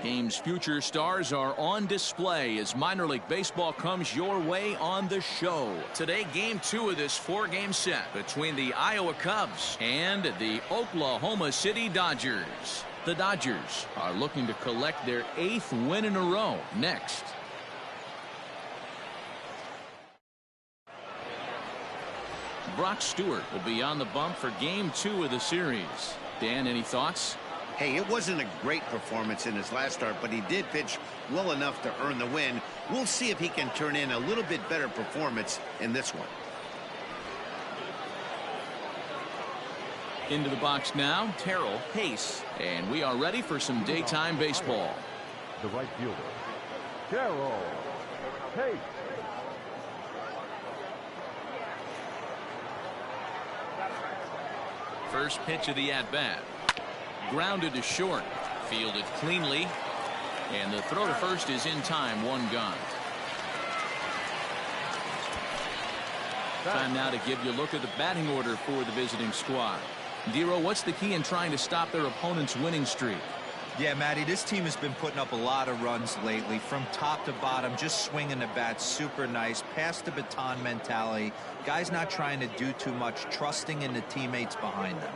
game's future stars are on display as minor league baseball comes your way on the show. Today, game 2 of this 4-game set between the Iowa Cubs and the Oklahoma City Dodgers. The Dodgers are looking to collect their 8th win in a row next. Brock Stewart will be on the bump for game 2 of the series. Dan, any thoughts? Hey, it wasn't a great performance in his last start, but he did pitch well enough to earn the win. We'll see if he can turn in a little bit better performance in this one. Into the box now, Terrell Pace. And we are ready for some daytime baseball. The right fielder, Terrell Pace. First pitch of the at-bat. Grounded to short. Fielded cleanly. And the throw to first is in time. 1 gone. Time now to give you a look at the batting order for the visiting squad. Dero, what's the key in trying to stop their opponent's winning streak? Yeah, Matty, this team has been putting up a lot of runs lately from top to bottom, just swinging the bat super nice, pass the baton mentality. Guys not trying to do too much, trusting in the teammates behind them.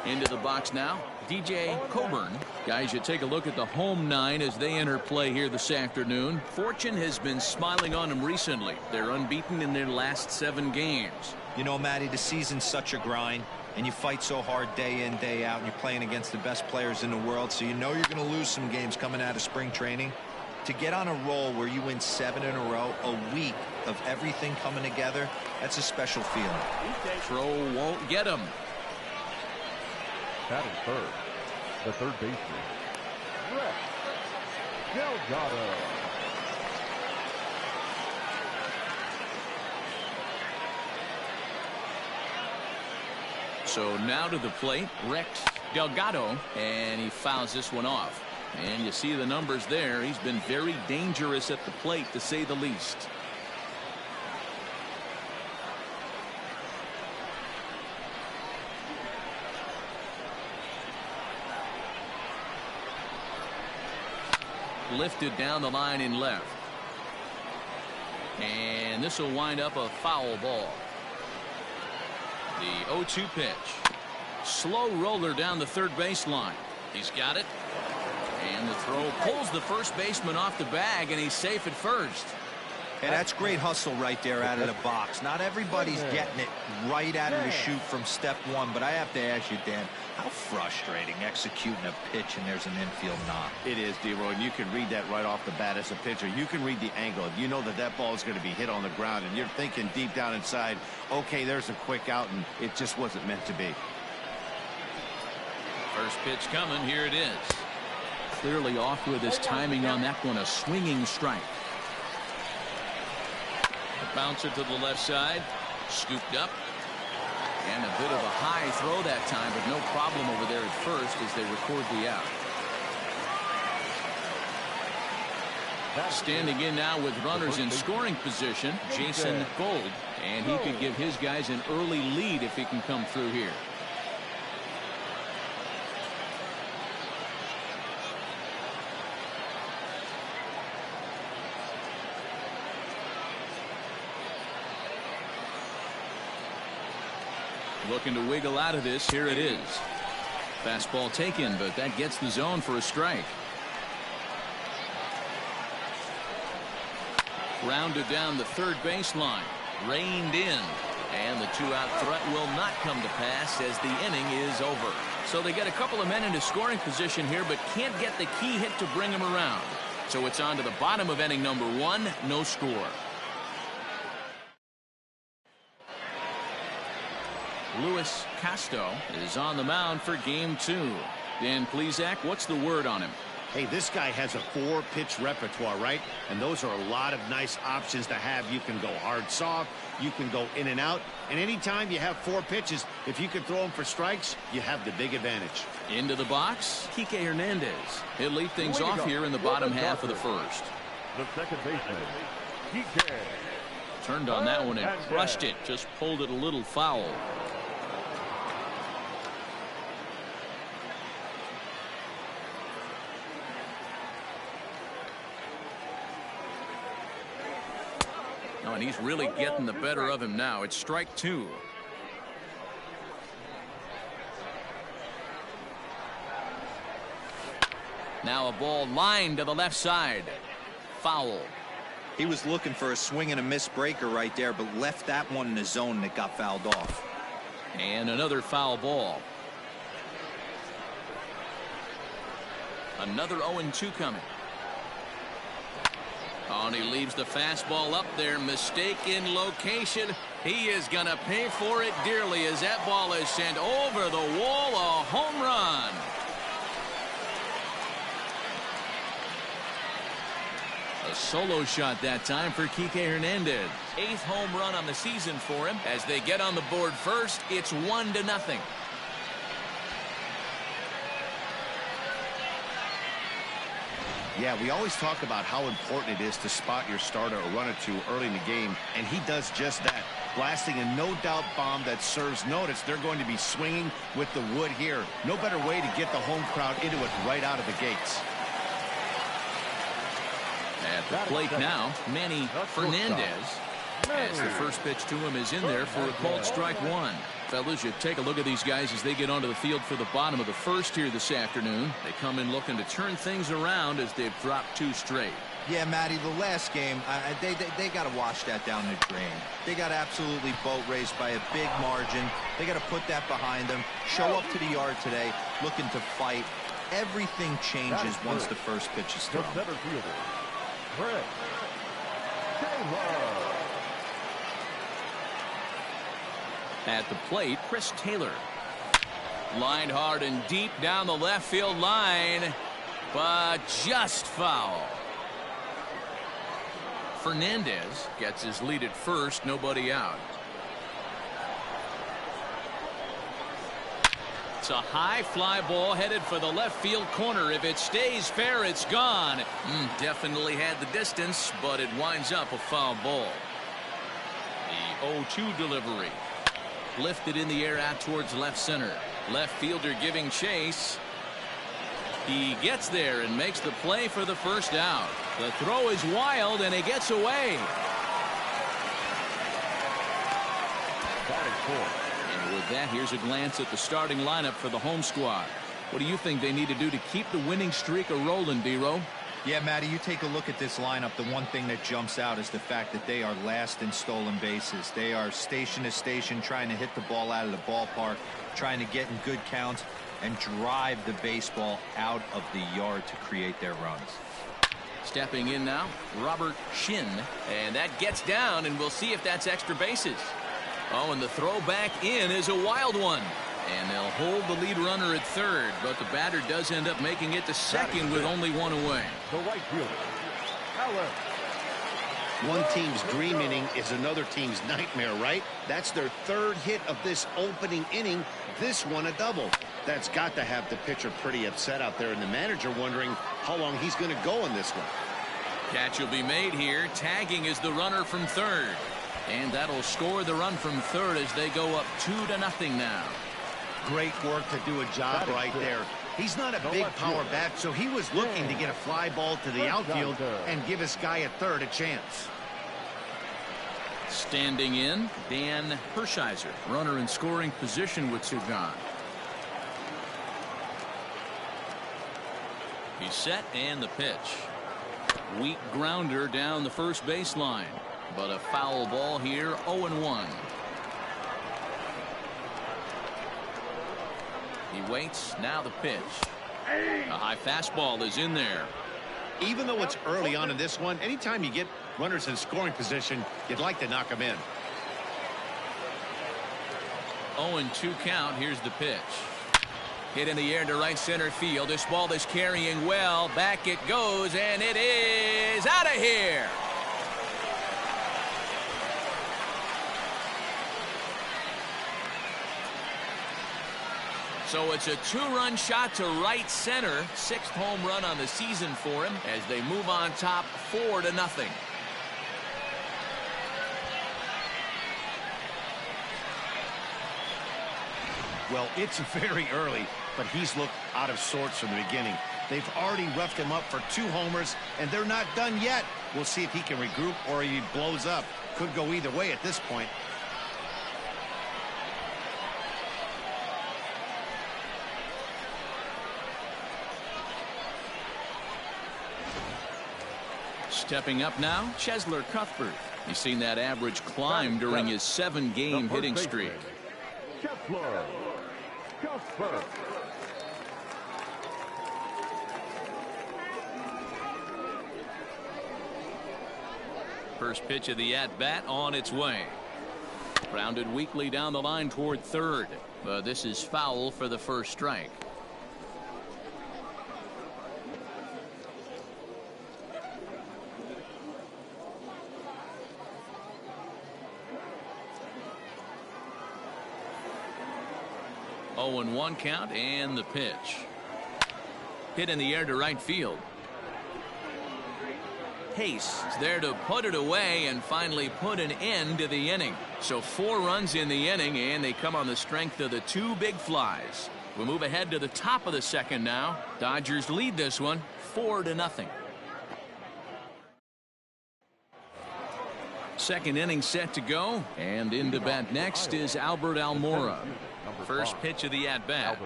Into the box now, DJ Coburn. Guys, you take a look at the home 9 as they enter play here this afternoon. Fortune has been smiling on them recently. They're unbeaten in their last 7 games. You know, Matty, the season's such a grind, and you fight so hard day in, day out, and you're playing against the best players in the world, so you know you're going to lose some games coming out of spring training. To get on a roll where you win 7 in a row, a week of everything coming together, that's a special feeling. Throw won't get him. Batting third, the third baseman, Delgado. So now to the plate, Rex Delgado, and he fouls this one off. And you see the numbers there. He's been very dangerous at the plate, to say the least. Lifted down the line in left. And this will wind up a foul ball. The 0-2 pitch. Slow roller down the third baseline. He's got it. And the throw pulls the first baseman off the bag, and he's safe at first. And that's great hustle right there out of the box. Not everybody's getting it right out of the chute from step 1, but I have to ask you, Dan, how frustrating executing a pitch and there's an infield knock. It is, D-Roy, and you can read that right off the bat as a pitcher. You can read the angle. You know that that ball is going to be hit on the ground, and you're thinking deep down inside, okay, there's a quick out, and it just wasn't meant to be. First pitch coming. Here it is. Clearly off with his timing on that one. A swinging strike. The bouncer to the left side. Scooped up. And a bit of a high throw that time, but no problem over there at first as they record the out. Standing in now with runners in scoring position, Jason Gold. And he could give his guys an early lead if he can come through here. Looking to wiggle out of this. Here it is. Fastball taken, but that gets the zone for a strike. Rounded down the third baseline. Reined in. And the 2-out threat will not come to pass as the inning is over. So they get a couple of men into scoring position here, but can't get the key hit to bring them around. So it's on to the bottom of inning number 1. No score. Luis Casteau is on the mound for game 2. Dan Plesac, what's the word on him? Hey, this guy has a 4-pitch repertoire, right? And those are a lot of nice options to have. You can go hard, soft. You can go in and out. And anytime you have 4 pitches, if you can throw them for strikes, you have the big advantage. Into the box, Kike Hernandez. He'll lead things off here in the bottom half of the first. The second baseman, Kike. Turned on that one and crushed it. Just pulled it a little foul. Oh, and he's really getting the better of him now. It's strike 2. Now a ball lined to the left side. Foul. He was looking for a swing and a miss breaker right there, but left that one in the zone that got fouled off. And another foul ball. Another 0-2 coming. Oh, and he leaves the fastball up there. Mistaken location. He is going to pay for it dearly as that ball is sent over the wall. A home run. A solo shot that time for Kike Hernandez. 8th home run on the season for him. As they get on the board first, it's 1-0. Yeah, we always talk about how important it is to spot your starter or run it to early in the game, and he does just that, blasting a no-doubt bomb that serves notice. They're going to be swinging with the wood here. No better way to get the home crowd into it right out of the gates. At the plate now, Manny Fernandez. As the first pitch to him is in there for a called strike 1. Fellas, you take a look at these guys as they get onto the field for the bottom of the first here this afternoon. They come in looking to turn things around as they've dropped 2 straight. Yeah, Matty, the last game, they got to wash that down the drain. They got absolutely boat raced by a big margin. They got to put that behind them. Show up to the yard today looking to fight. Everything changes once the first pitch is thrown. At the plate, Chris Taylor. Lined hard and deep down the left field line, but just foul. Fernandez gets his lead at first, nobody out. It's a high fly ball headed for the left field corner. If it stays fair, it's gone. Definitely had the distance, but it winds up a foul ball. The 0-2 delivery. Lifted in the air out towards left center. Left fielder giving chase. He gets there and makes the play for the first out. The throw is wild and he gets away. And with that, here's a glance at the starting lineup for the home squad. What do you think they need to do to keep the winning streak a-rolling, D-Row? Yeah, Matty, you take a look at this lineup. The one thing that jumps out is the fact that they are last in stolen bases. They are station to station trying to hit the ball out of the ballpark, trying to get in good counts and drive the baseball out of the yard to create their runs. Stepping in now, Robert Shin, and that gets down, and we'll see if that's extra bases. Oh, and the throw back in is a wild one. And they'll hold the lead runner at third, but the batter does end up making it to second with only 1 away. The right fielder, Allen. One team's dream inning is another team's nightmare, right? That's their 3rd hit of this opening inning. This one a double. That's got to have the pitcher pretty upset out there, and the manager wondering how long he's going to go in this one. Catch will be made here. Tagging is the runner from third. And that'll score the run from third as they go up 2-0 now. Great work to do a job right there. He's not a big power bat, so he was looking to get a fly ball to the outfield and give his guy at third a chance. Standing in, Dan Hershiser, runner in scoring position with 2 gone. He's set and the pitch. Weak grounder down the first baseline, but a foul ball here. 0-1. He waits. Now the pitch. A high fastball is in there. Even though it's early on in this one, anytime you get runners in scoring position, you'd like to knock them in. 0-2 count. Here's the pitch. Hit in the air to right center field. This ball is carrying well. Back it goes, and it is out of here. So it's a 2-run shot to right center. 6th home run on the season for him as they move on top 4-0. Well, it's very early, but he's looked out of sorts from the beginning. They've already roughed him up for 2 homers, and they're not done yet. We'll see if he can regroup or he blows up. Could go either way at this point. Stepping up now, Cuthbert. He's seen that average climb during his 7-game hitting streak. Cuthbert. First pitch of the at-bat on its way. Grounded weakly down the line toward third. But this is foul for the first strike. Oh, and 1 count, and the pitch. Hit in the air to right field. Pace is there to put it away and finally put an end to the inning. So 4 runs in the inning, and they come on the strength of the 2 big flies. We move ahead to the top of the second now. Dodgers lead this one 4-0. Second inning set to go, and in to bat next is Albert Almora. First pitch of the at-bat.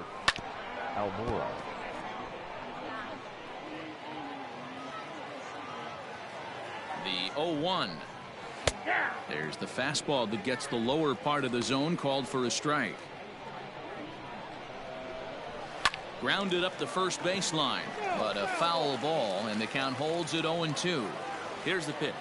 Almora. The 0-1. There's the fastball that gets the lower part of the zone, called for a strike. Grounded up the first baseline, but a foul ball, and the count holds at 0-2. Here's the pitch.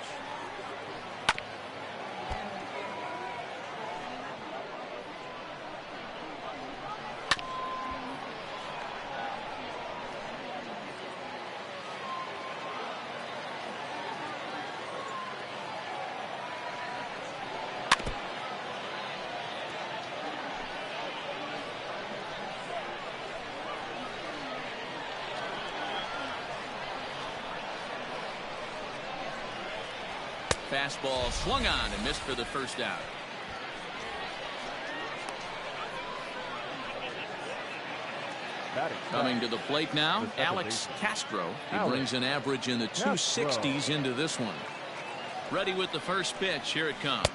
Fastball swung on and missed for the first out. Coming to the plate now, Castro. He brings an average in the 260s into this one. Ready with the first pitch. Here it comes.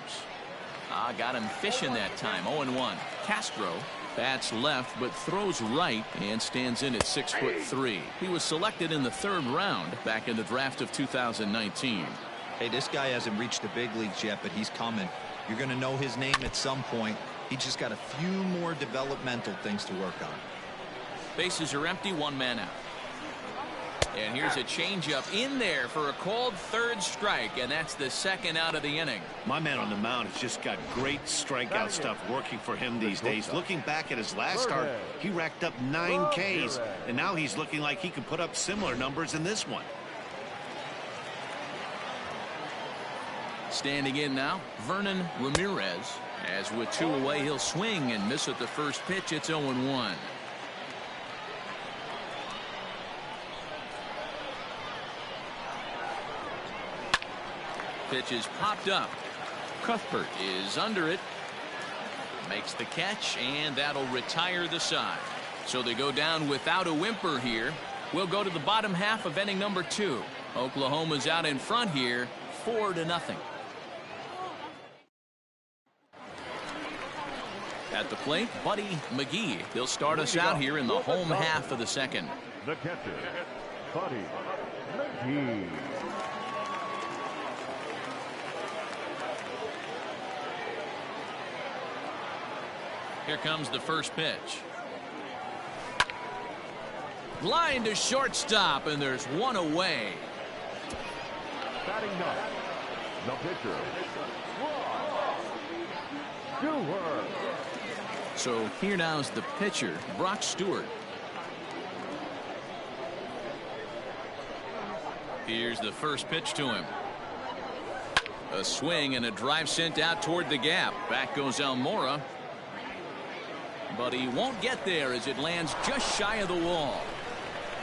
Got him fishing that time. 0-1. Castro bats left but throws right and stands in at 6'3". He was selected in the 3rd round back in the draft of 2019. Hey, this guy hasn't reached the big leagues yet, but he's coming. You're going to know his name at some point. He just got a few more developmental things to work on. Bases are empty, 1 man out. And here's a changeup in there for a called 3rd strike, and that's the 2nd out of the inning. My man on the mound has just got great strikeout stuff working for him these days. Looking back at his last start, he racked up 9 Ks, and now he's looking like he can put up similar numbers in this one. Standing in now, Vernon Ramirez. As with 2 away, he'll swing and miss at the first pitch. It's 0-1. Pitch is popped up. Cuthbert is under it. Makes the catch, and that'll retire the side. So they go down without a whimper here. We'll go to the bottom half of inning number 2. Oklahoma's out in front here, 4-0. At the plate, Buddy McGee. He'll start us out here in the home half of the second. The catcher, Buddy McGee. Here comes the first pitch. Line to shortstop, and there's 1 away. Batting ninth, the pitcher, Stewart. So here now's the pitcher, Stewart. Here's the first pitch to him. A swing and a drive sent out toward the gap. Back goes Almora. But he won't get there as it lands just shy of the wall.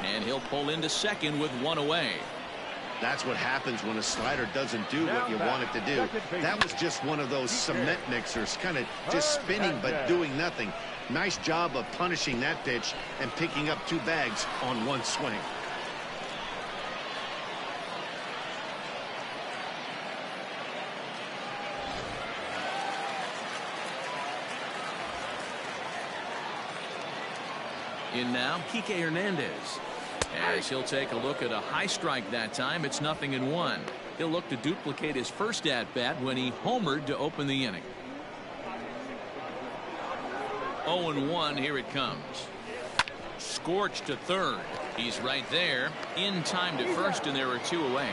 And he'll pull into second with 1 away. That's what happens when a slider doesn't do what you want it to do. That was just one of those cement mixers, kind of just spinning but doing nothing. Nice job of punishing that pitch and picking up 2 bags on 1 swing. In now, Kike Hernandez. As he'll take a look at a high strike that time, it's 0-1. He'll look to duplicate his first at-bat when he homered to open the inning. 0-1, here it comes. Scorched to third. He's right there. In time to first, and there are 2 away.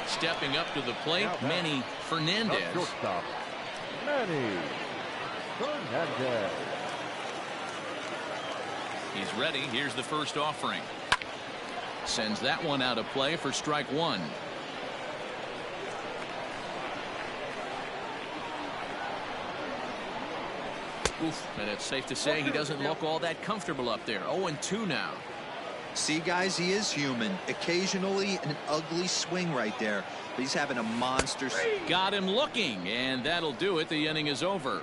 Stepping up to the plate, Manny Fernandez. Shortstop, Manny Fernandez. He's ready. Here's the first offering. Sends that one out of play for strike 1. Oof, and it's safe to say he doesn't look all that comfortable up there. 0-2 now. See, guys, he is human. Occasionally an ugly swing right there, but he's having a monster. Got him looking, and that'll do it. The inning is over.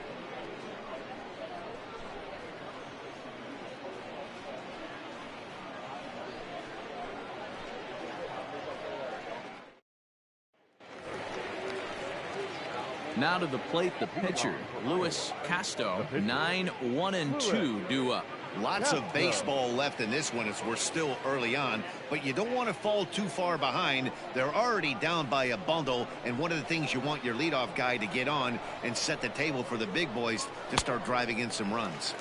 Now to the plate, the pitcher, Luis Casteau. 9-1-2 due up. Lots of baseball left in this one as we're still early on, but you don't want to fall too far behind. They're already down by a bundle, and one of the things you want your leadoff guy to get on and set the table for the big boys to start driving in some runs.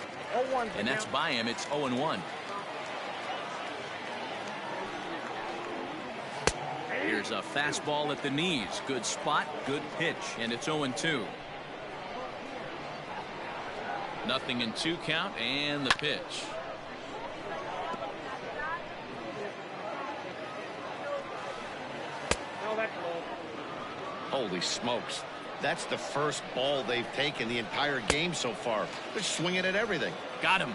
And that's by him. It's 0-1. Here's a fastball at the knees. Good spot, good pitch, and it's 0-2. 0-2 count, and the pitch. Holy smokes. That's the first ball they've taken the entire game so far. They're swinging at everything. Got him.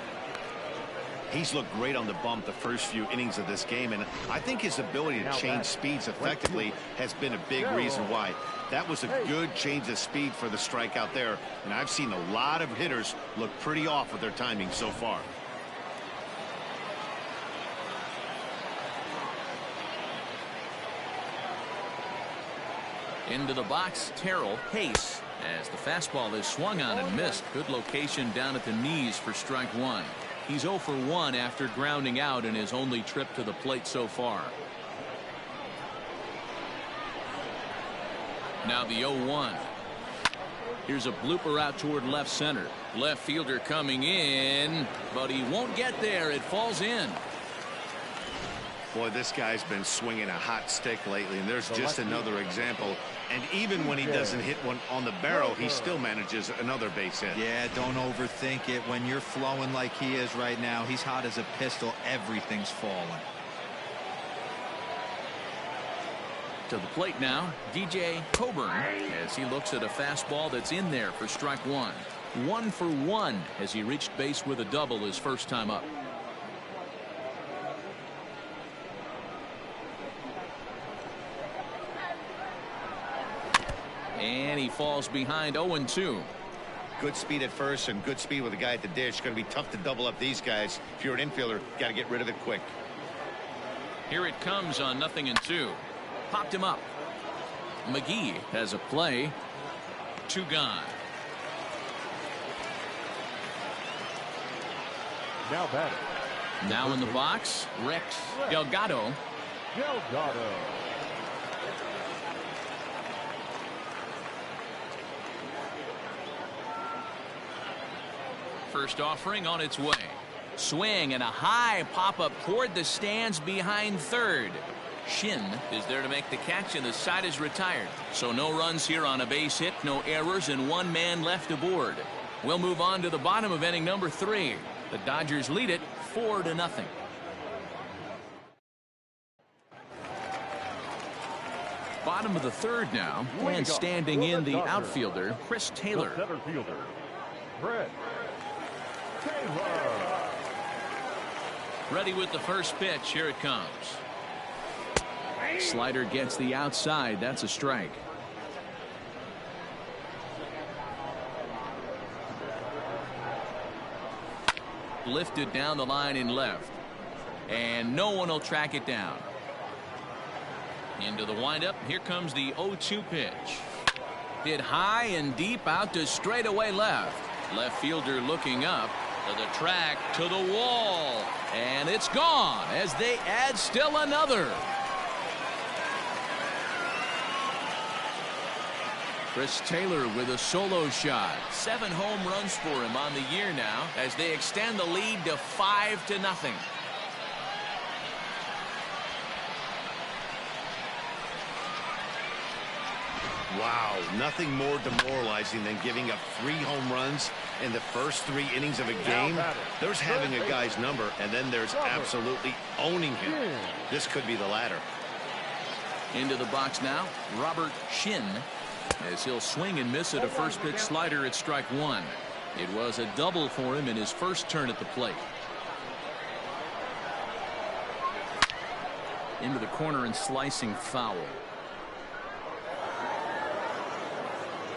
He's looked great on the bump the first few innings of this game, and I think his ability to change speeds effectively has been a big reason why. That was a good change of speed for the strikeout there, and I've seen a lot of hitters look pretty off with their timing so far. Into the box, Terrell Pace, as the fastball is swung on and missed. Good location down at the knees for strike 1. He's 0 for 1 after grounding out in his only trip to the plate so far. Now the 0-1. Here's a blooper out toward left center. Left fielder coming in, but he won't get there. It falls in. Boy, this guy's been swinging a hot stick lately, and there's just another example. And even when he doesn't hit one on the barrel, he still manages another base hit. Yeah, don't overthink it. When you're flowing like he is right now, he's hot as a pistol. Everything's falling. To the plate now, DJ Coburn, as he looks at a fastball that's in there for strike 1. 1 for 1 as he reached base with a double his first time up. And he falls behind. 0-2. Good speed at first and good speed with the guy at the dish. Going to be tough to double up these guys. If you're an infielder, got to get rid of it quick. Here it comes on 0-2. Popped him up. McGee has a play. 2 gone. Now batting. Now in the box, Rex Delgado. Delgado. First offering on its way. Swing and a high pop-up toward the stands behind third. Shin is there to make the catch, and the side is retired. So no runs here on a base hit, no errors, and 1 man left aboard. We'll move on to the bottom of inning number 3. The Dodgers lead it 4-0. Bottom of the 3rd now, and standing in the outfielder, Chris Taylor. The center fielder, Chris Taylor. Ready with the first pitch. Here it comes. Slider gets the outside. That's a strike. lifted down the line in left. And no one will track it down. Into the windup. Here comes the 0-2 pitch. Hit high and deep out to straightaway left. Left fielder looking up to the track, to the wall. And it's gone as they add still another. Chris Taylor with a solo shot. 7 home runs for him on the year now as they extend the lead to 5-0. Wow, nothing more demoralizing than giving up 3 home runs in the first 3 innings of a game. There's having a guy's number, and then there's absolutely owning him. This could be the latter. Into the box now, Robert Shin, as he'll swing and miss at a first pitch slider at strike 1. It was a double for him in his first turn at the plate. Into the corner and slicing foul.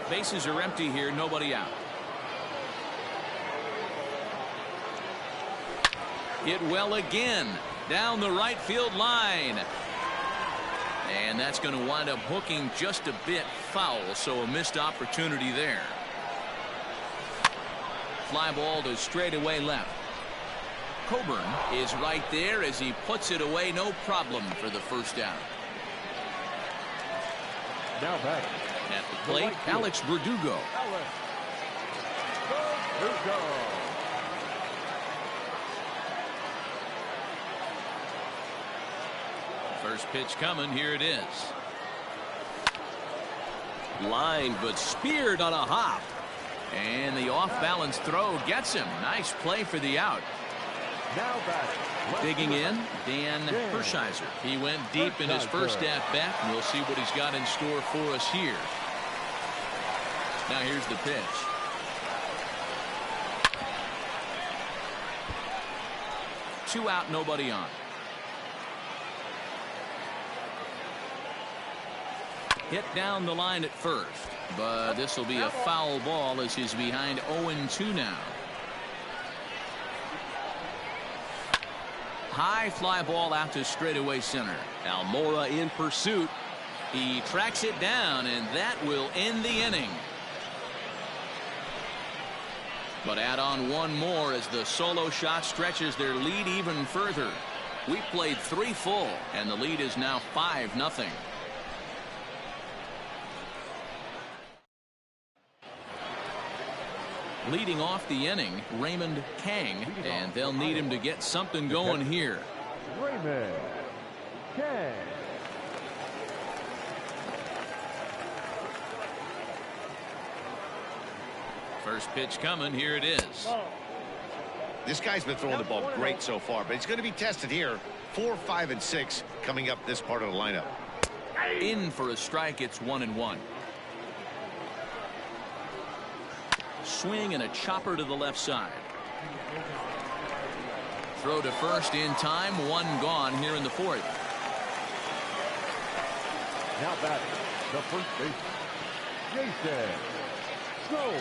Bases are empty here, nobody out. Hit well again down the right field line. And that's going to wind up hooking just a bit foul, so a missed opportunity there. Fly ball to straightaway left. Coburn is right there as he puts it away, no problem for the first out. Now batting. At the plate, Alex Verdugo. First pitch coming. Here it is. Line, but speared on a hop. And the off-balance throw gets him. Nice play for the out. Now batting. Digging in, Dan Hershiser. He went deep in his first at-bat. We'll see what he's got in store for us here. Now here's the pitch. Two out, nobody on. Hit down the line at first, but this will be a foul ball as he's behind 0-2 now. High fly ball out to straightaway center. Almora in pursuit. He tracks it down, and that will end the inning. But add on one more as the solo shot stretches their lead even further. We played 3 full, and the lead is now 5-0. Leading off the inning, Raymond Kang, and they'll need him to get something going here. Raymond Kang. First pitch coming. Here it is. This guy's been throwing the ball great so far, but he's going to be tested here. 4, 5, and 6 coming up this part of the lineup. In for a strike. It's 1-1. Swing and a chopper to the left side. Throw to first in time. 1 gone here in the 4th. Now batting, the first baseman, Casteau.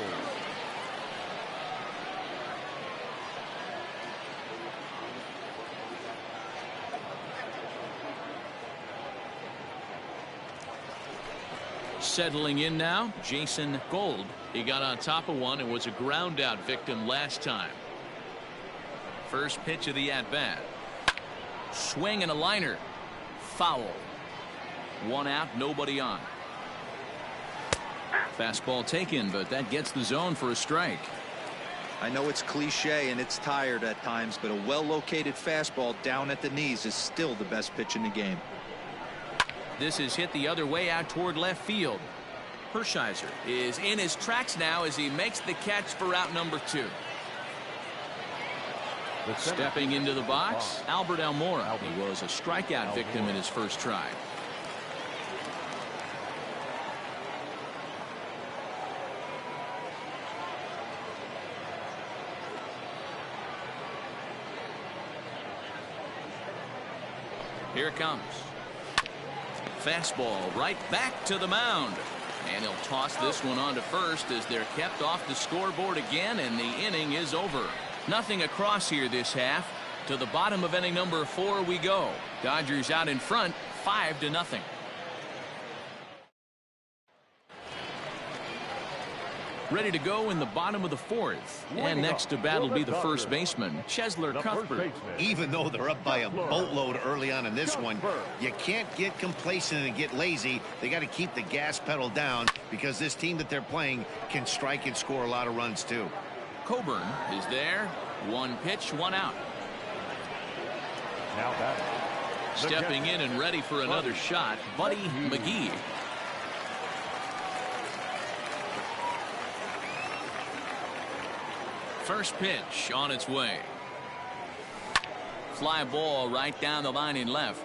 Settling in now, Jason Gold. He got on top of one and was a ground out victim last time. First pitch of the at-bat. Swing and a liner. Foul. 1 out, nobody on. Fastball taken, but that gets the zone for a strike. I know it's cliche and it's tired at times, but a well-located fastball down at the knees is still the best pitch in the game. This is hit the other way out toward left field. Hershiser is in his tracks now as he makes the catch for out number 2. Stepping into the box, Albert Almora. He was a strikeout victim in his first try. Here it comes. Fastball right back to the mound. And he'll toss this one on to first as they're kept off the scoreboard again, and the inning is over. Nothing across here this half. To the bottom of inning number 4 we go. Dodgers out in front, 5-0. Ready to go in the bottom of the 4th. And next to bat will be the first baseman, Cuthbert. Even though they're up by a boatload early on in this one, you can't get complacent and get lazy. They got to keep the gas pedal down because this team that they're playing can strike and score a lot of runs too. Coburn is there. 1 pitch, 1 out. Now batting. Stepping in and ready for another shot, Buddy McGee. First pitch on its way. Fly ball right down the line in left.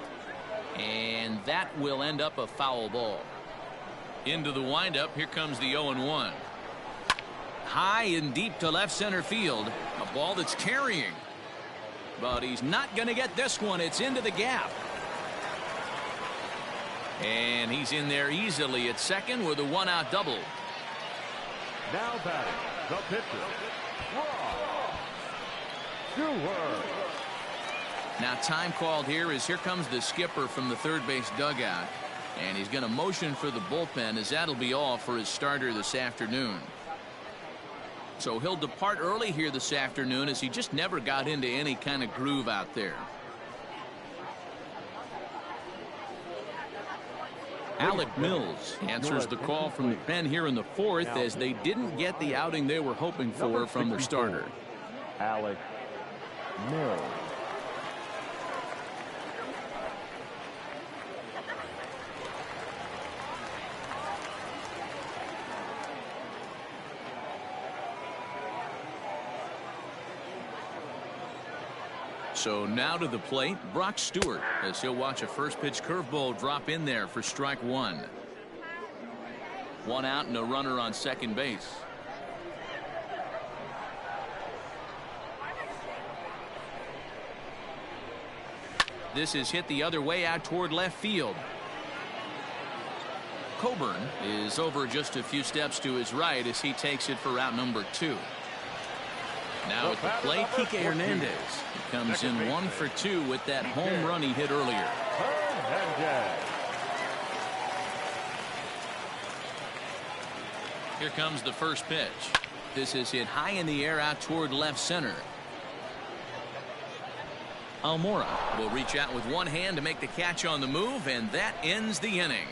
And that will end up a foul ball. Into the windup, here comes the 0-1. High and deep to left center field. A ball that's carrying. But he's not going to get this one. It's into the gap. And he's in there easily at second with a 1-out double. Now batting, the pitcher, Stewart. Now time called here as here comes the skipper from the third base dugout. And he's going to motion for the bullpen as that'll be all for his starter this afternoon. So he'll depart early here this afternoon as he just never got into any kind of groove out there. Alec Mills answers the call from the pen here in the 4th as they didn't get the outing they were hoping for from their starter. Alec Mills. So now to the plate, Brock Stewart, as he'll watch a first pitch curveball drop in there for strike 1. 1 out and a runner on second base. This is hit the other way out toward left field. Coburn is over just a few steps to his right as he takes it for out number 2. Now at the plate, Kike Hernandez. He comes in 1 for 2 with that home run he hit earlier. Here comes the first pitch. This is hit high in the air out toward left center. Almora will reach out with one hand to make the catch on the move, and that ends the inning.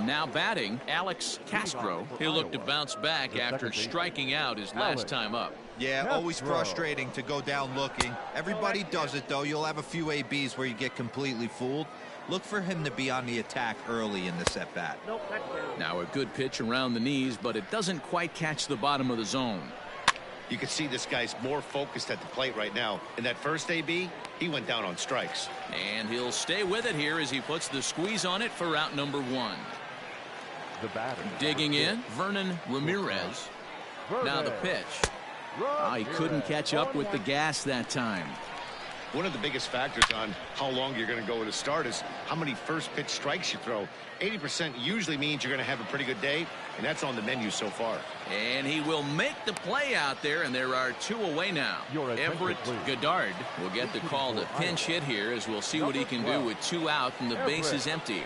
Now batting, Alex Castro. He'll look to bounce back after striking out his last time up. Yeah, always frustrating to go down looking. Everybody does it, though. You'll have a few ABs where you get completely fooled. Look for him to be on the attack early in this at-bat. Now a good pitch around the knees, but it doesn't quite catch the bottom of the zone. You can see this guy's more focused at the plate right now. In that first AB, he went down on strikes. And he'll stay with it here as he puts the squeeze on it for out number 1. The batter. Digging in, Vernon Ramirez. Now the pitch. He couldn't catch up with the gas that time. One of the biggest factors on how long you're going to go with a start is how many first pitch strikes you throw. 80% usually means you're going to have a pretty good day, and that's on the menu so far. And he will make the play out there, and there are 2 away now. Everett Goddard will get the call to pinch hit here as we'll see what he can do with 2 out and the base is empty.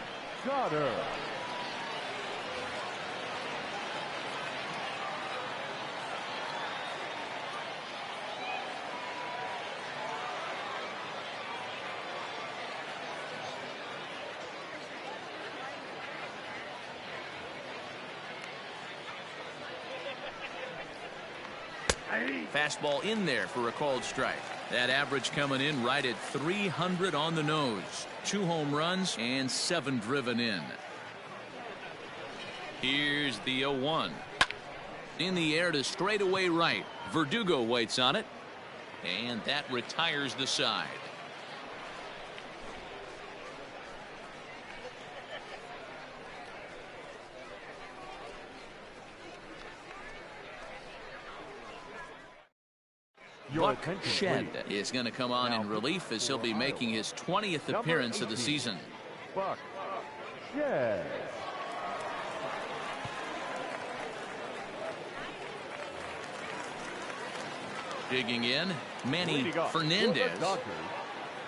Fastball in there for a called strike. That average coming in right at 300 on the nose. 2 home runs and 7 driven in. Here's the 0-1. In the air to straightaway right. Verdugo waits on it. And that retires the side. Buck Shed is going to come on in relief as he'll be making his 20th appearance of the season. Buck Shed. Digging in, Manny Fernandez.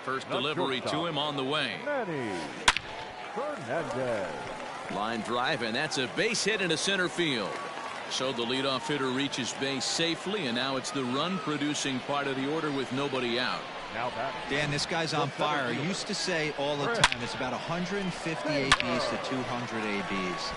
First delivery to him on the way. Manny Fernandez. Line drive, and that's a base hit into center field. So the leadoff hitter reaches base safely, and now it's the run-producing part of the order with nobody out. Dan, this guy's on fire. I used to say all the time it's about 150 ABs to 200 ABs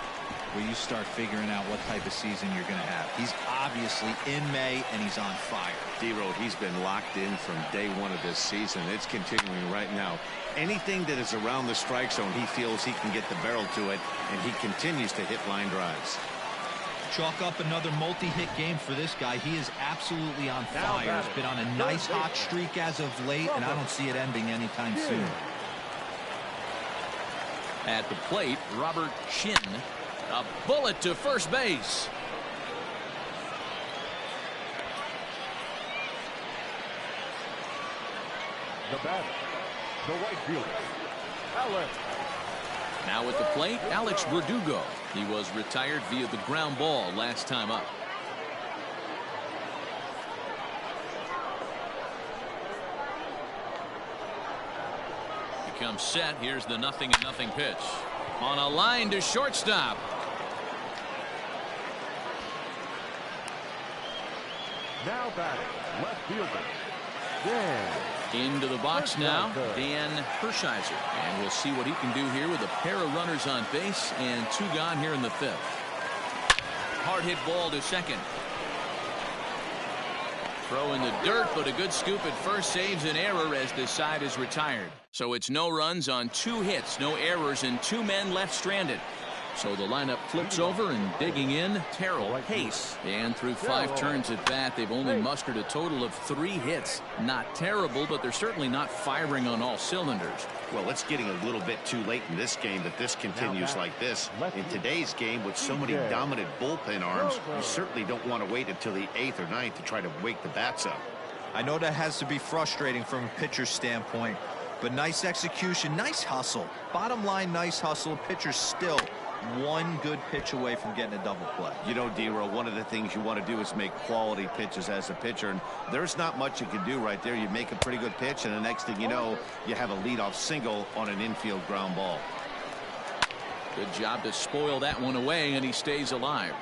where you start figuring out what type of season you're going to have. He's obviously in May, and he's on fire. D-Road, he's been locked in from day one of this season. It's continuing right now. Anything that is around the strike zone, he feels he can get the barrel to it, and he continues to hit line drives. Chalk up another multi-hit game for this guy. He is absolutely on fire. He's been on a nice hot streak as of late, and I don't see it ending anytime soon. At the plate, Robert Shin. A bullet to first base. The batter, the right fielder, Alex. Now at the plate, Alex Verdugo. He was retired via the ground ball last time up. He comes set. Here's the 0-0 pitch. On a line to shortstop. Now batting, left fielder, Dan. Into the box now, Dan Hershiser. And we'll see what he can do here with a pair of runners on base and 2 gone here in the 5th. Hard hit ball to second. Throw in the dirt, but a good scoop at first saves an error as the side is retired. So it's no runs on 2 hits, no errors, and 2 men left stranded. So the lineup flips over, and digging in, Terrell Pace. And through 5 turns at bat, they've only mustered a total of 3 hits. Not terrible, but they're certainly not firing on all cylinders. Well, it's getting a little bit too late in this game that this continues like this. In today's game, with so many dominant bullpen arms, you certainly don't want to wait until the 8th or 9th to try to wake the bats up. I know that has to be frustrating from a pitcher's standpoint, but nice execution, nice hustle. Bottom line, nice hustle. Pitcher's still 1 good pitch away from getting a double play. You know, D-Roll, one of the things you want to do is make quality pitches as a pitcher, and there's not much you can do right there. You make a pretty good pitch, and the next thing you know, you have a leadoff single on an infield ground ball. Good job to spoil that one away, and he stays alive.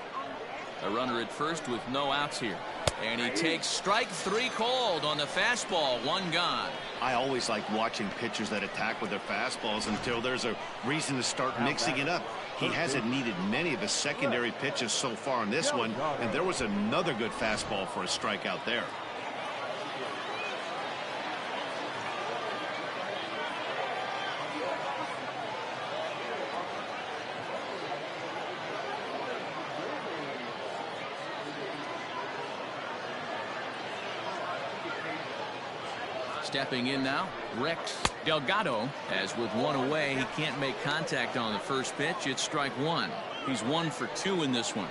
A runner at first with no outs here. And he takes strike 3 called on the fastball. 1 gone. I always like watching pitchers that attack with their fastballs until there's a reason to start mixing it up. He hasn't needed many of his secondary pitches so far in this one, and there was another good fastball for a strikeout there. Stepping in now, Rex Delgado. As with 1 away, he can't make contact on the first pitch. It's strike 1. He's 1 for 2 in this one.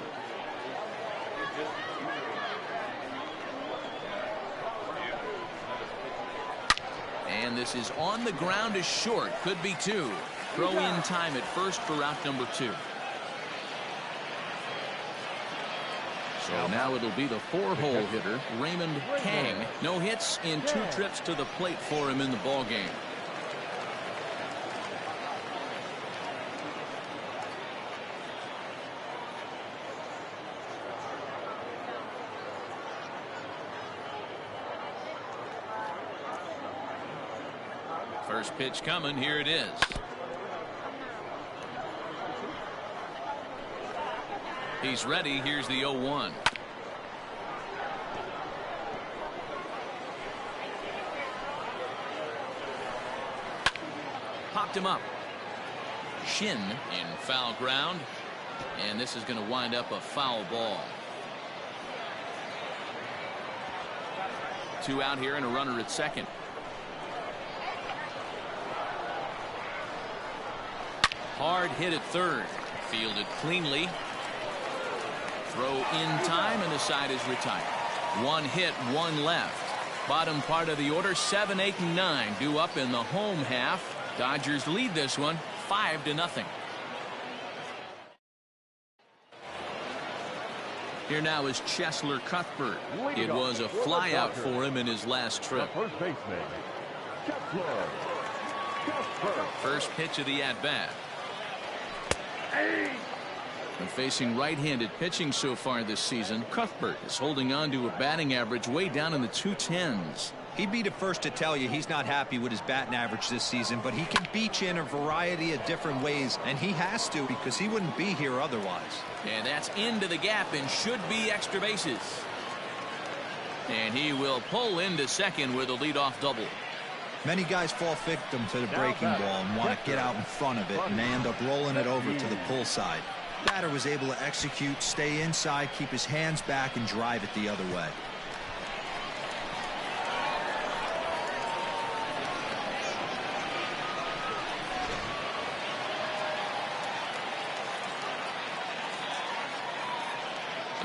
And this is on the ground to short. Could be 2. Throw in time at first for out number 2. So now it'll be the 4-hole hitter, Raymond Kang. No hits in 2 trips to the plate for him in the ballgame. First pitch coming. Here it is. He's ready. Here's the 0-1. Popped him up. Shin in foul ground. And this is going to wind up a foul ball. 2 out here and a runner at second. Hard hit at third. Fielded cleanly. Throw in time, and the side is retired. 1 hit, 1 left. Bottom part of the order, 7, 8, and 9 due up in the home half. Dodgers lead this one 5-0. Here now is Cuthbert. It was a flyout for him in his last trip. First baseman, Cuthbert. First pitch of the at-bat. And facing right-handed pitching so far this season, Cuthbert is holding on to a batting average way down in the 210s. He'd be the first to tell you he's not happy with his batting average this season, but he can beat you in a variety of different ways, and he has to because he wouldn't be here otherwise. And that's into the gap and should be extra bases. And he will pull into second with a leadoff double. Many guys fall victim to the breaking ball and want to get out in front of it, and they end up rolling it over to the pull side. Batter was able to execute, stay inside, keep his hands back, and drive it the other way.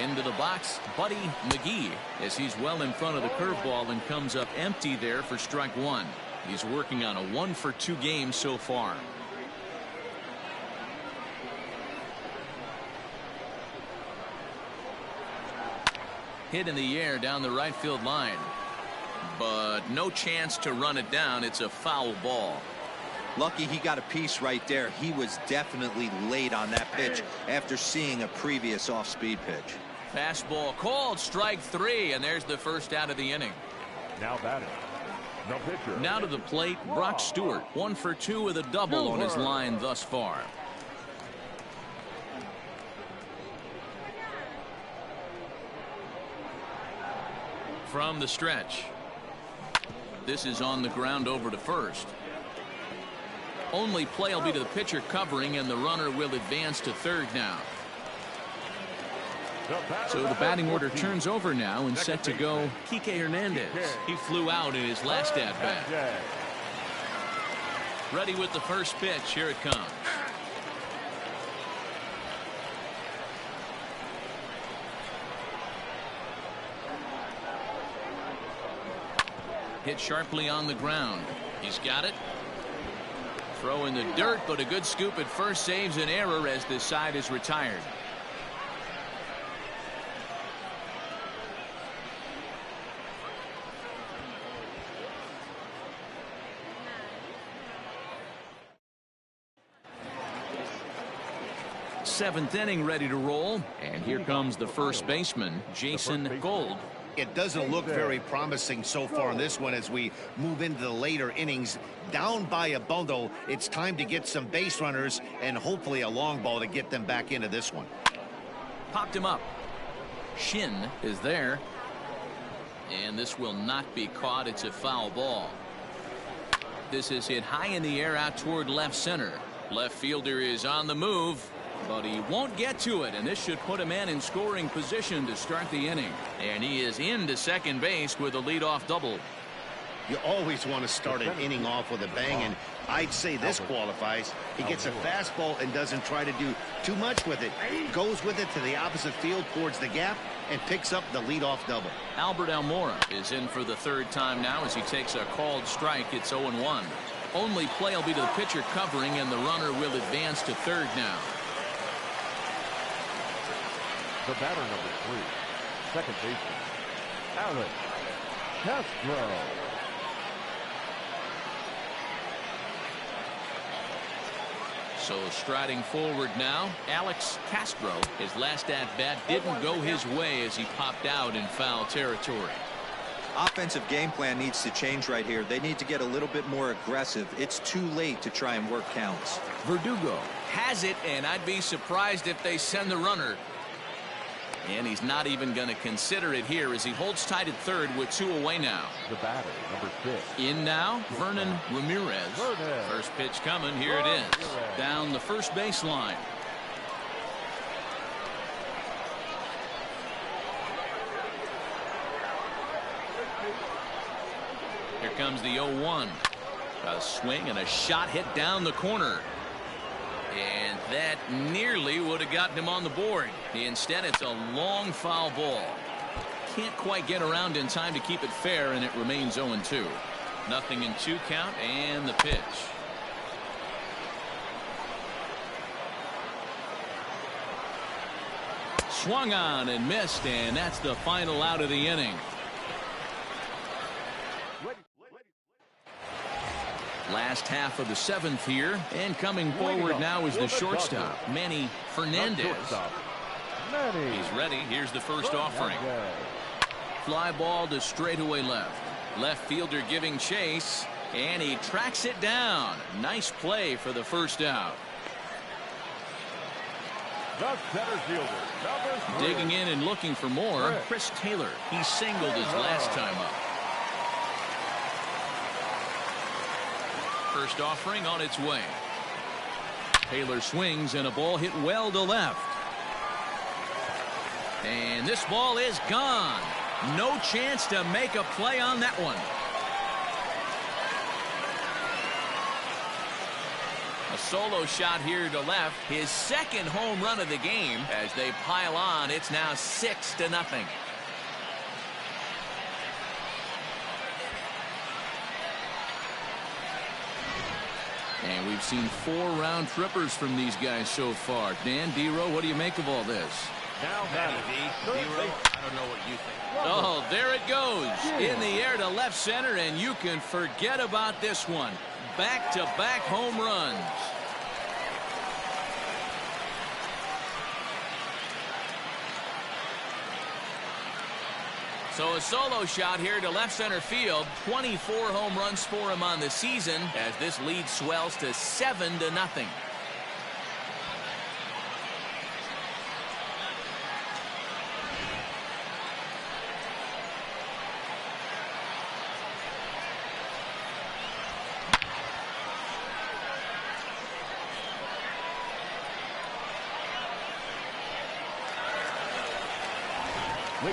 Into the box, Buddy McGee, as he's well in front of the curveball and comes up empty there for strike one. He's working on a 1-for-2 game so far. Hit in the air down the right field line, but no chance to run it down. It's a foul ball. Lucky he got a piece right there. He was definitely late on that pitch after seeing a previous off-speed pitch. Fastball called, strike three, and there's the first out of the inning. Now batting, the pitcher. Now to the plate, Brock Stewart, 1-for-2 with a double on his line thus far. From the stretch. This is on the ground over to first. Only play will be to the pitcher covering, and the runner will advance to third now. So the batting order turns over now and set to go Kike Hernandez. He flew out in his last at-bat. Ready with the first pitch. Here it comes. Hit sharply on the ground. He's got it. Throw in the dirt, but a good scoop at first saves an error as this side is retired. Seventh inning ready to roll, and here comes the first baseman, Jason Gold. It doesn't look very promising so far in this one as we move into the later innings. Down by a bundle, it's time to get some base runners and hopefully a long ball to get them back into this one. Popped him up. Shin is there. And this will not be caught. It's a foul ball. This is hit high in the air out toward left center. Left fielder is on the move, but he won't get to it, and this should put a man in scoring position to start the inning. And he is into second base with a leadoff double. You always want to start an inning off with a bang, and I'd say this qualifies. He gets a fastball and doesn't try to do too much with it. Goes with it to the opposite field towards the gap and picks up the leadoff double. Albert Almora is in for the third time now as he takes a called strike. It's 0-1. Only play will be to the pitcher covering, and the runner will advance to third now. The batter number 3, second baseman, Castro. So striding forward now, Castro. His last at-bat didn't go his way as he popped out in foul territory. Offensive game plan needs to change right here. They need to get a little bit more aggressive. It's too late to try and work counts. Verdugo has it, and I'd be surprised if they send the runner. And he's not even going to consider it here as he holds tight at third with 2 away now. The batter, number 6. In now, Vernon Ramirez. First pitch coming. Here it is. Down the first baseline. Here comes the 0-1. A swing and a shot hit down the corner. And that nearly would have gotten him on the board. Instead, it's a long foul ball. can't quite get around in time to keep it fair, and it remains 0-2. 0-2 count, and the pitch. Swung on and missed, and that's the final out of the inning. Last half of the 7th here, and coming forward now is the shortstop, Manny Fernandez. He's ready. Here's the first offering. Fly ball to straightaway left. Left fielder giving chase, and he tracks it down. Nice play for the first out. The center fielder, number 3. Digging in and looking for more, Chris Taylor. He singled his last time up. First offering on its way. Taylor swings, and a ball hit well to left. And this ball is gone. No chance to make a play on that one. A solo shot here to left. His second home run of the game. As they pile on, it's now 6-0. And we've seen 4 round trippers from these guys so far. Dan, D-Row, what do you make of all this? Now Matty V, D-Row, I don't know what you think. Oh, there it goes. In the air to left center, and you can forget about this one. Back-to-back home runs. So a solo shot here to left center field. 24 home runs for him on the season as this lead swells to 7-0.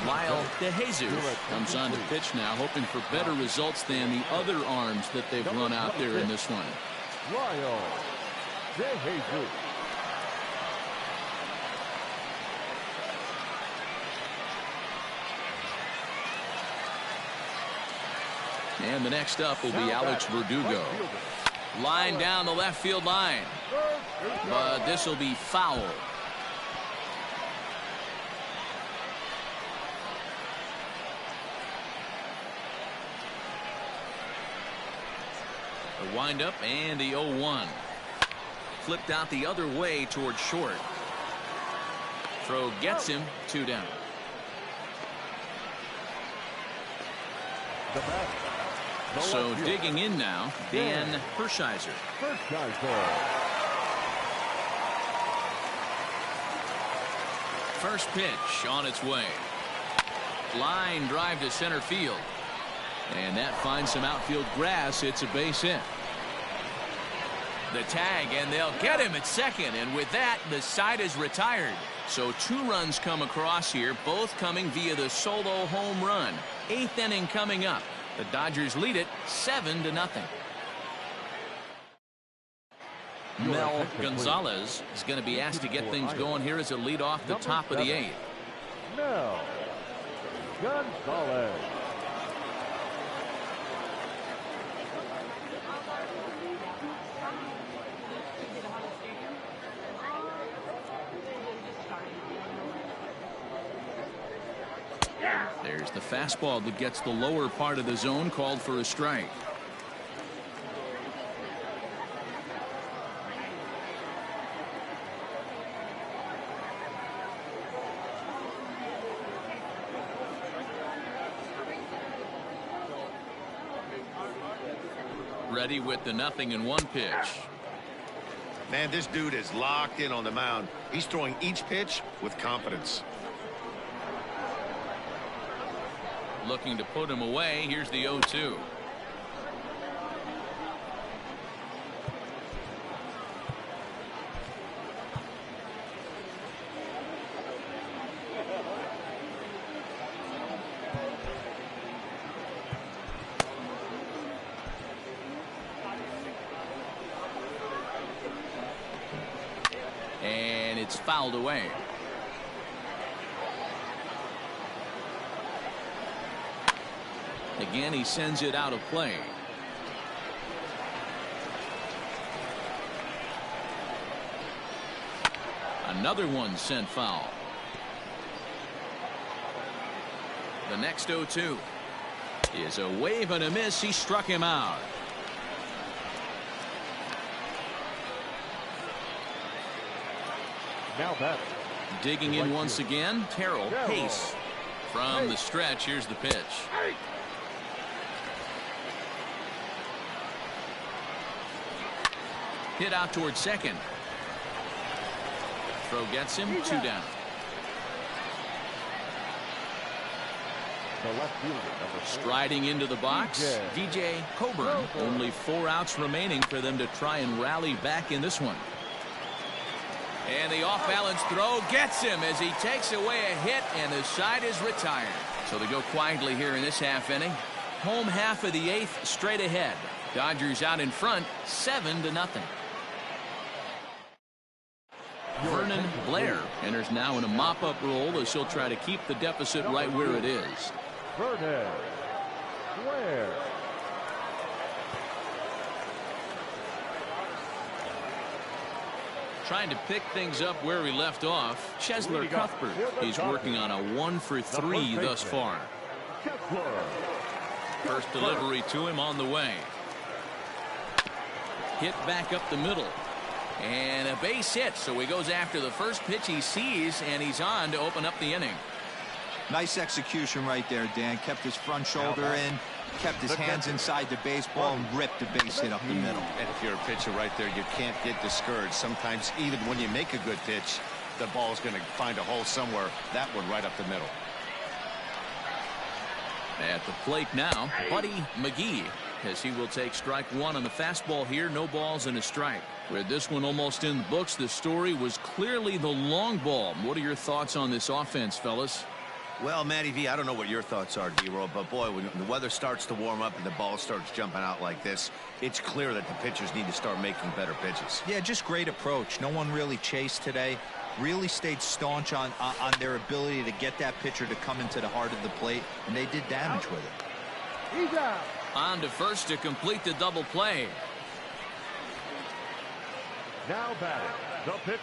Lyle DeJesus comes on to pitch now, hoping for better results than the other arms that they've run out there in this one. Lyle DeJesus. And the next up will be Alex Verdugo. Line down the left field line. But this will be foul. The windup and the 0-1. Flipped out the other way toward short. Throw gets him 2 down. So digging in now, Dan Hershiser. First pitch on its way. Line drive to center field. And that finds some outfield grass. It's a base hit. The tag, and they'll get him at second. And with that, the side is retired. So 2 runs come across here, both coming via the solo home run. 8th inning coming up. The Dodgers lead it 7-0. Mel Gonzalez is going to be asked to get things going here as a lead off the top of the 8th. Mel Gonzalez. There's the fastball that gets the lower part of the zone, called for a strike. Ready with the 0-1 pitch. Man, this dude is locked in on the mound. He's throwing each pitch with confidence. Looking to put him away. Here's the 0-2. And it's fouled away. Again, he sends it out of play. Another one sent foul. The next 0-2 is a wave and a miss. He struck him out. Now batting. Digging in once again, Terrell Pace. From the stretch, here's the pitch. Hit out towards second. Throw gets him, 2 down. The left fielder, number 4. Striding into the box, DJ Coburn. Only 4 outs remaining for them to try and rally back in this one. And the off-balance throw gets him as he takes away a hit, and the side is retired. So they go quietly here in this half inning. Home half of the 8th straight ahead. Dodgers out in front, 7-0. Vernon Blair enters now in a mop-up role as he'll try to keep the deficit right where it is. Vernon Blair. Trying to pick things up where we left off. Chesler Cuthbert. He's working on a 1-for-3 thus far. First delivery to him on the way. Hit back up the middle. And a base hit, so he goes after the first pitch he sees, and he's on to open up the inning. Nice execution right there, Dan. Kept his front shoulder in, kept his hands inside the baseball, and ripped the base hit up the middle. And if you're a pitcher right there, you can't get discouraged. Sometimes even when you make a good pitch, the ball's going to find a hole somewhere. That one right up the middle. At the plate now, Buddy McGee, as he will take strike 1 on the fastball here. No balls and a strike. With this one almost in the books, the story was clearly the long ball. What are your thoughts on this offense, fellas? Well, Matty V, I don't know what your thoughts are, D-Roll, but boy, when the weather starts to warm up and the ball starts jumping out like this, it's clear that the pitchers need to start making better pitches. Yeah, just great approach. No one really chased today. Really stayed staunch on their ability to get that pitcher to come into the heart of the plate, and they did damage with it. He's out. On to first to complete the double play. Now batting, the pitcher.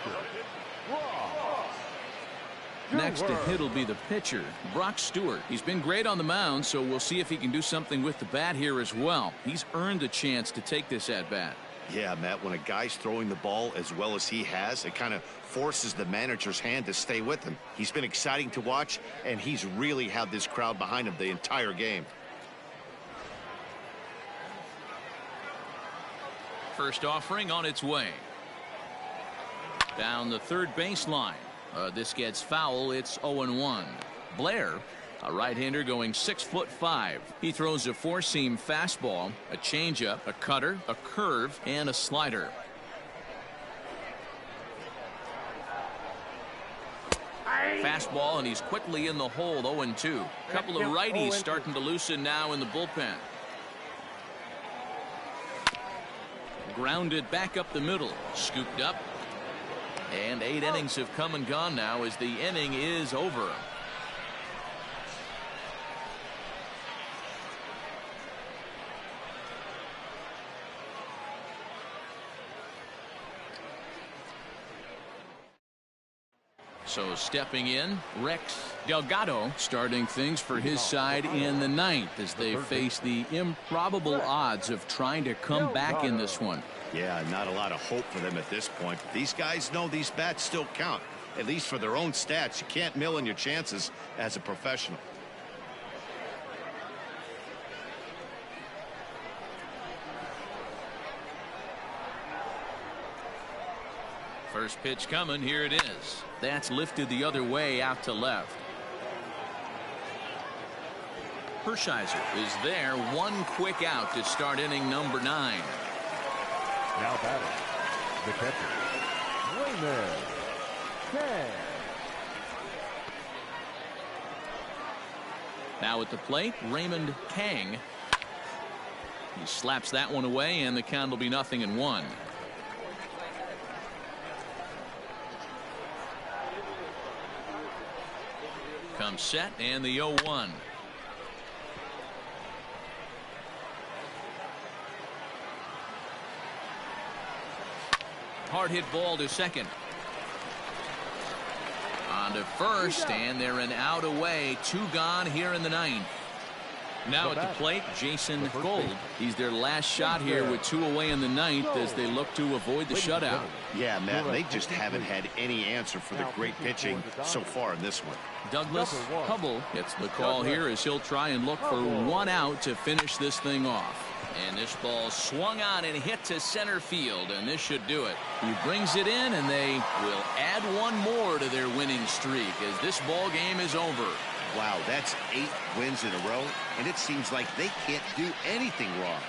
Next to hit will be the pitcher, Brock Stewart. He's been great on the mound, so we'll see if he can do something with the bat here as well. He's earned a chance to take this at bat. Yeah, Matt, when a guy's throwing the ball as well as he has, it kind of forces the manager's hand to stay with him. He's been exciting to watch, and he's really had this crowd behind him the entire game. First offering on its way. Down the third baseline. This gets foul. It's 0-1. Blair, a right-hander going 6'5". He throws a four-seam fastball, a changeup, a cutter, a curve, and a slider. Fastball, and he's quickly in the hole. 0-2. Couple of righties starting to loosen now in the bullpen. Grounded back up the middle. Scooped up. And 8 innings have come and gone now as the inning is over. So stepping in, Rex Delgado starting things for his side in the 9th as they face the improbable odds of trying to come back in this one. Yeah, not a lot of hope for them at this point. These guys know these bats still count, at least for their own stats. You can't mill in your chances as a professional. First pitch coming. Here it is. That's lifted the other way out to left. Hershiser is there. One quick out to start inning number 9. Now batting, the catcher, Raymond Kang. Now at the plate, Raymond Kang. He slaps that one away, and the count will be 0-1. Comes set, and the 0-1. hard hit ball to second. On to first, and they're an out away. 2 gone here in the 9th. Now at the plate, Jason Gold. He's their last shot here with 2 away in the 9th as they look to avoid the shutout. Yeah, Matt, they just haven't had any answer for the great pitching so far in this one. Douglas Hubble gets the call here as he'll try and look for 1 out to finish this thing off. And this ball swung on and hit to center field, and this should do it. He brings it in, and they will add 1 more to their winning streak as this ball game is over. Wow, that's 8 wins in a row, and it seems like they can't do anything wrong.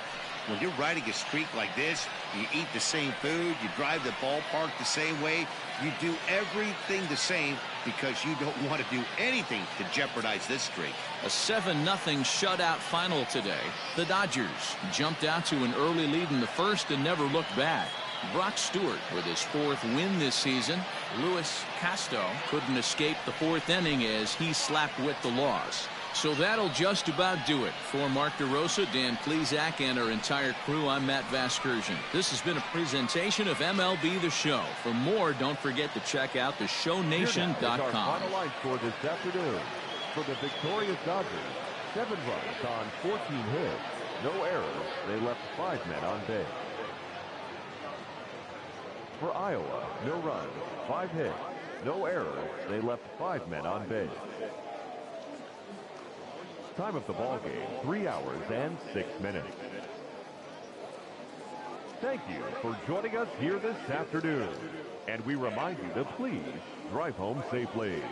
When you're riding a streak like this, you eat the same food, you drive the ballpark the same way, you do everything the same because you don't want to do anything to jeopardize this streak. A 7-0 shutout final today. The Dodgers jumped out to an early lead in the first and never looked back. Brock Stewart with his 4th win this season. Luis Casteau couldn't escape the 4th inning as he slapped with the loss. So that'll just about do it. For Mark DeRosa, Dan Plesac, and our entire crew, I'm Matt Vasgersian. This has been a presentation of MLB The Show. For more, don't forget to check out theshownation.com. Final line score this afternoon. For the victorious Dodgers, 7 runs on 14 hits. No errors. They left 5 men on base. For Iowa, no runs, 5 hits. No errors. They left 5 men on base. Time of the ball game, 3 hours and 6 minutes. Thank you for joining us here this afternoon. And we remind you to please drive home safely.